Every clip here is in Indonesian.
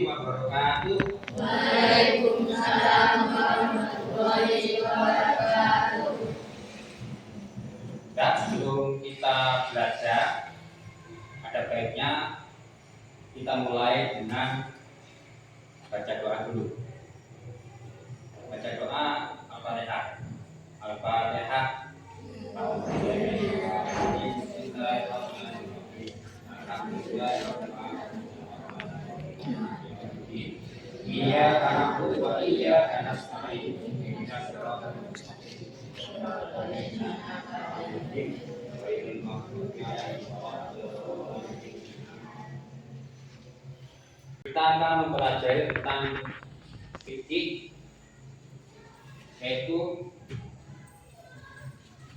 wabarakatuh. Waalaikumsalam warahmatullahi wabarakatuh. Dan sebelum kita belajar, ada baiknya kita mulai dengan baca doa dulu. Baca doa Al-Fatihah. Al-Fatihah. Iyyaka na'budu wa iyyaka nasta'in. Ihdinas siratal mustaqim. Shiratal ladzina an'amta 'alaihim ghairil maghdubi 'alaihim waladdallin. Kita akan mempelajari tentang fikih, yaitu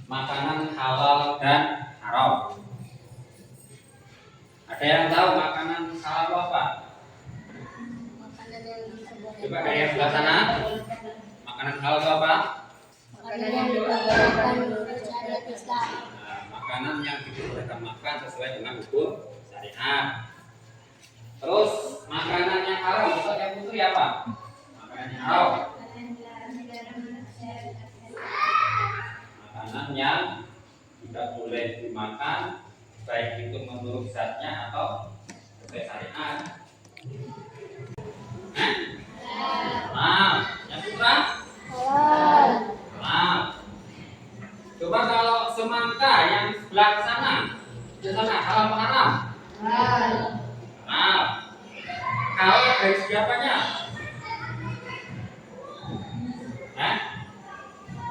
makanan halal dan haram. Ada yang tahu makanan halal apa? Coba ada yang sebelah sana. Makanan halal itu apa? Makanan yang diperbolehkan menurut syariat Islam. Nah, makanan yang diperbolehkan makan sesuai dengan hukum syariat. Terus makanan yang haram, untuk yang putri apa? Makanan yang haram. Makanan yang tidak boleh dimakan, baik itu menurut zatnya atau sesuai syariat. Halal. Yang putra? Halal. Halal. Coba kalau semangka yang sebelah sana, halal apa haram? Halal. Halal. Kalau dari segi apanya?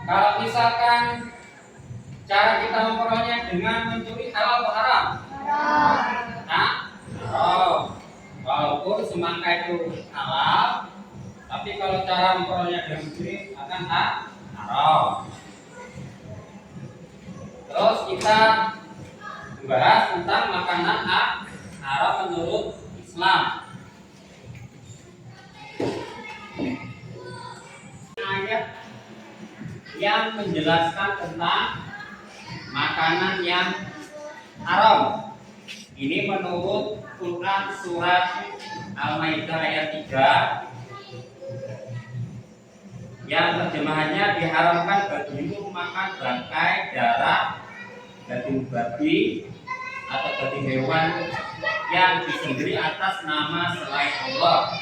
Kalau misalkan cara kita memperolehnya dengan mencuri halal atau haram? Haram. Haram. Walaupun semangka itu halal, tapi kalau cara memperolehnya dengan mencuri akan haram. Terus kita membahas tentang makanan haram menurut Islam. Ayat yang menjelaskan tentang makanan yang haram. Ini menurut Quran surat Al-Maidah ayat 3, yang terjemahannya diharamkan bagimu makan bangkai, darah, daging babi atau daging hewan yang disembelih atas nama selain Allah,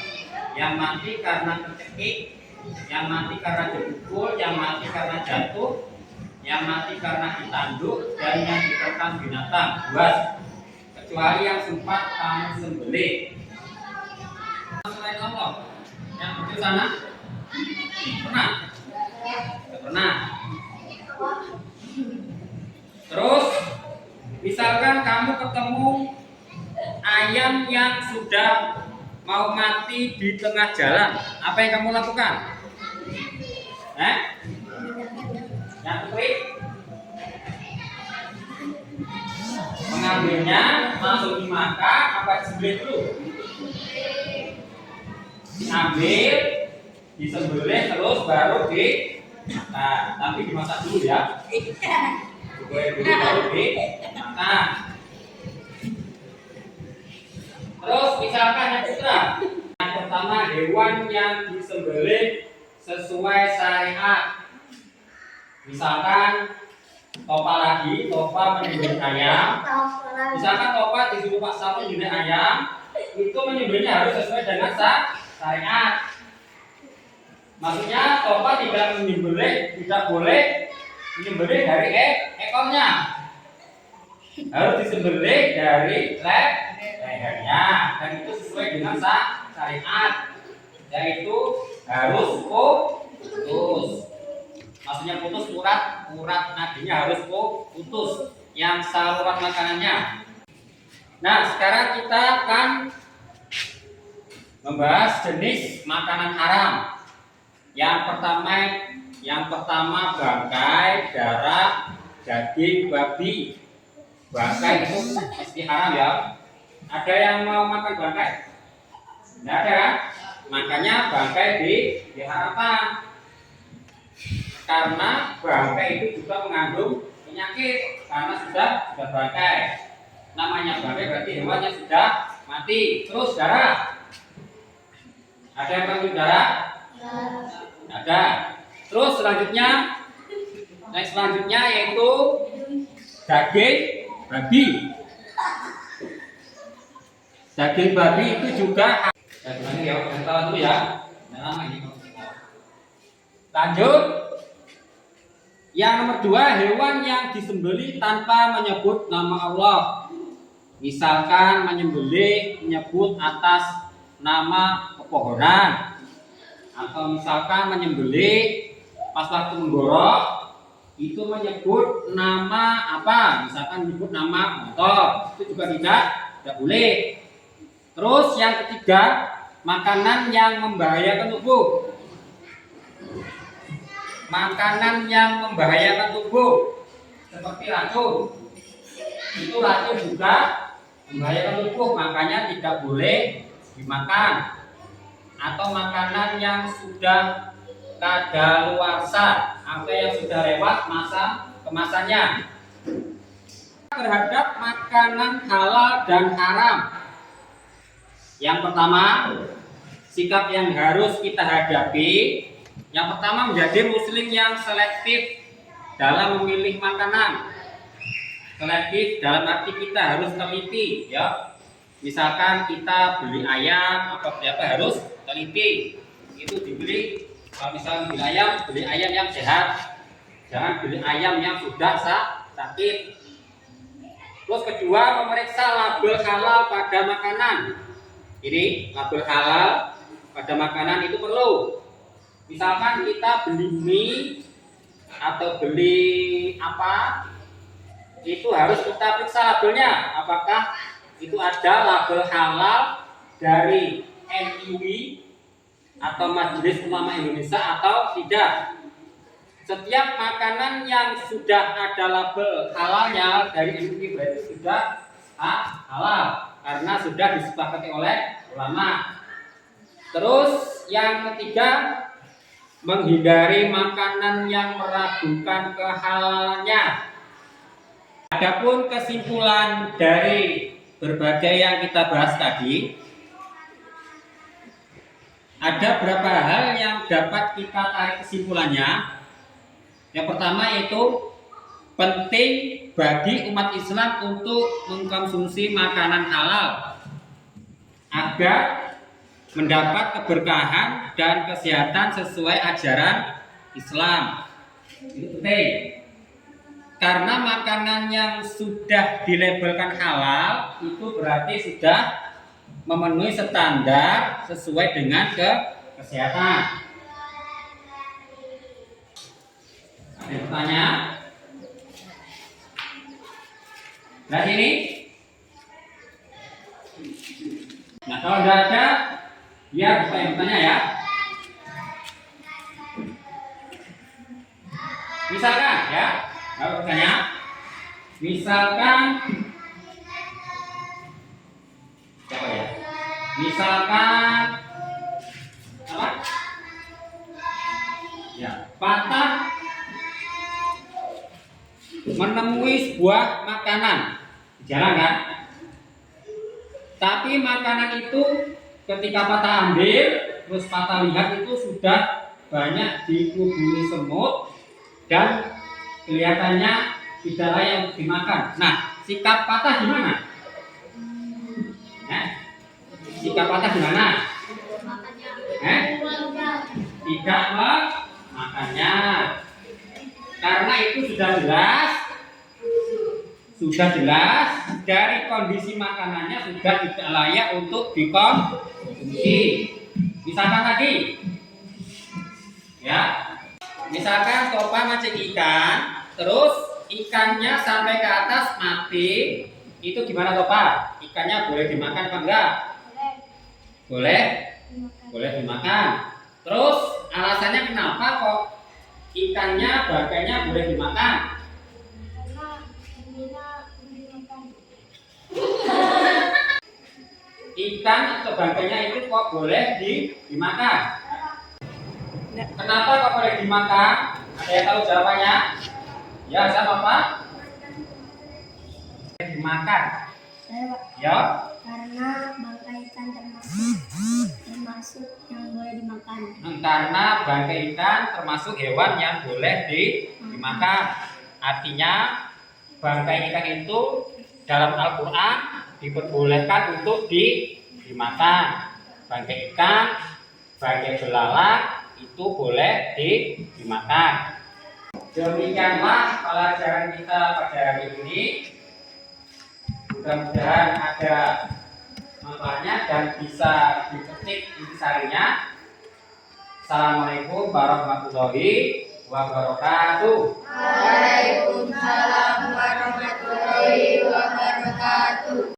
yang mati karena tercekik, yang mati karena dipukul, yang mati karena jatuh, yang mati karena ditanduk, dan yang diterkam binatang buas, kecuali yang sempat kamu sembelih. Selain Allah, yang di sana pernah? Tidak pernah. Terus, misalkan kamu ketemu ayam yang sudah mau mati di tengah jalan, apa yang kamu lakukan? Yang klik, mengambilnya, langsung dimakan, apa disembelih dulu? Ambil, disembelih, terus baru tapi dimasak dulu ya. Digoreng dulu baru dimakan. Terus misalkan yang putra, yang pertama hewan yang disembelih sesuai syariat. Misalkan topa menyembelih ayam. Misalkan topa disuruh Pak Sapu menyembelih ayam, itu menyembelihnya harus sesuai dengan syariat. Maksudnya topa tidak boleh menyembelih dari ekornya. Harus disembelih dari lehernya, dan itu sesuai dengan syariat, yaitu harus putus. Maksudnya putus urat nadinya harus putus, yang saluran makanannya. Nah, sekarang kita akan membahas jenis makanan haram. Yang pertama bangkai, darah, daging babi. Bangkai itu pasti haram ya. Ada yang mau makan bangkai? Tidak ada kan? Makanya bangkai diharamkan. Karena bangkai itu juga mengandung penyakit karena sudah bangkai. Namanya bangkai berarti hewannya sudah mati. Terus darah. Ada yang mengandung darah? Ya. Ada. Terus selanjutnya yaitu daging babi. Daging babi itu juga daging ya, dulu ya. Nah, ini. Lanjut. Yang nomor 2, hewan yang disembelih tanpa menyebut nama Allah. Misalkan menyebut atas nama pepohonan, atau misalkan menyembelih pas waktu menggorok itu menyebut nama apa? Misalkan menyebut nama motor, itu juga tidak boleh. Terus yang ketiga, makanan yang membahayakan tubuh. Makanan yang membahayakan tubuh seperti racun, itu racun juga membahayakan tubuh, makanya tidak boleh dimakan. Atau makanan yang sudah kadaluarsa, apa yang sudah lewat masa kemasannya. Terhadap makanan halal dan haram, yang pertama, sikap yang harus kita hadapi. Yang pertama, menjadi muslim yang selektif dalam memilih makanan. Selektif dalam arti kita harus teliti, ya. Misalkan kita beli ayam atau beli apa, harus teliti. Itu dibeli, kalau misalnya beli ayam yang sehat. Jangan beli ayam yang sudah sakit. Terus kedua, memeriksa label halal pada makanan. Ini label halal pada makanan itu perlu. Misalkan kita beli mie atau beli apa, itu harus kita periksa labelnya, apakah itu ada label halal dari MUI atau Majelis Ulama Indonesia atau tidak. Setiap makanan yang sudah ada label halalnya dari MUI berarti sudah halal, karena sudah disepakati oleh ulama. Terus yang ketiga, menghindari makanan yang meragukan kehalalannya. Adapun kesimpulan dari berbagai yang kita bahas tadi, ada beberapa hal yang dapat kita tarik kesimpulannya. Yang pertama yaitu penting bagi umat Islam untuk mengkonsumsi makanan halal agar mendapat keberkahan dan kesehatan sesuai ajaran Islam. Itu penting. Karena makanan yang sudah dilabelkan halal itu berarti sudah memenuhi standar sesuai dengan kesehatan. Ada yang bertanya? Nah ini. Nah kalau tidak ada, biar apa yang bertanya ya. Misalkan ya, kalau bertanya, misalkan siapa ya? Misalkan apa? Ya, patah menemui sebuah makanan di jalan kan? Tapi makanan itu ketika patah ambil, terus patah lihat itu sudah banyak dikuburi semut dan kelihatannya tidak layak untuk dimakan. Nah, sikap patah gimana? Sikap patah gimana? Tidak memakannya. Karena itu sudah jelas dari kondisi makanannya sudah tidak layak untuk dikonsumsi. Misalkan lagi, ya, misalkan Topa mancing ikan, terus ikannya sampai ke atas mati, itu gimana Topa? Ikannya boleh dimakan apa enggak? Boleh dimakan. Terus alasannya kenapa kok ikannya, bagainya boleh dimakan? Ikan atau bagainya itu kok boleh dimakan? Kenapa kok boleh dimakan? Ada yang tahu jawabannya? Ya, siapa Pak? Dimakan. Saya, Pak. Ya. Karena bangkai ikan termasuk yang Karena bangkai ikan termasuk hewan yang boleh dimakan. Artinya bangkai ikan itu dalam Al-Quran diperbolehkan untuk dimakan. Bangkai ikan, bangkai belalang itu boleh dimakan. Demikianlah pelajaran kita pada hari ini. Mudah-mudahan ada manfaatnya dan bisa dipetik intisarinya. Assalamualaikum warahmatullahi wabarakatuh. Waalaikumsalam warahmatullahi wabarakatuh.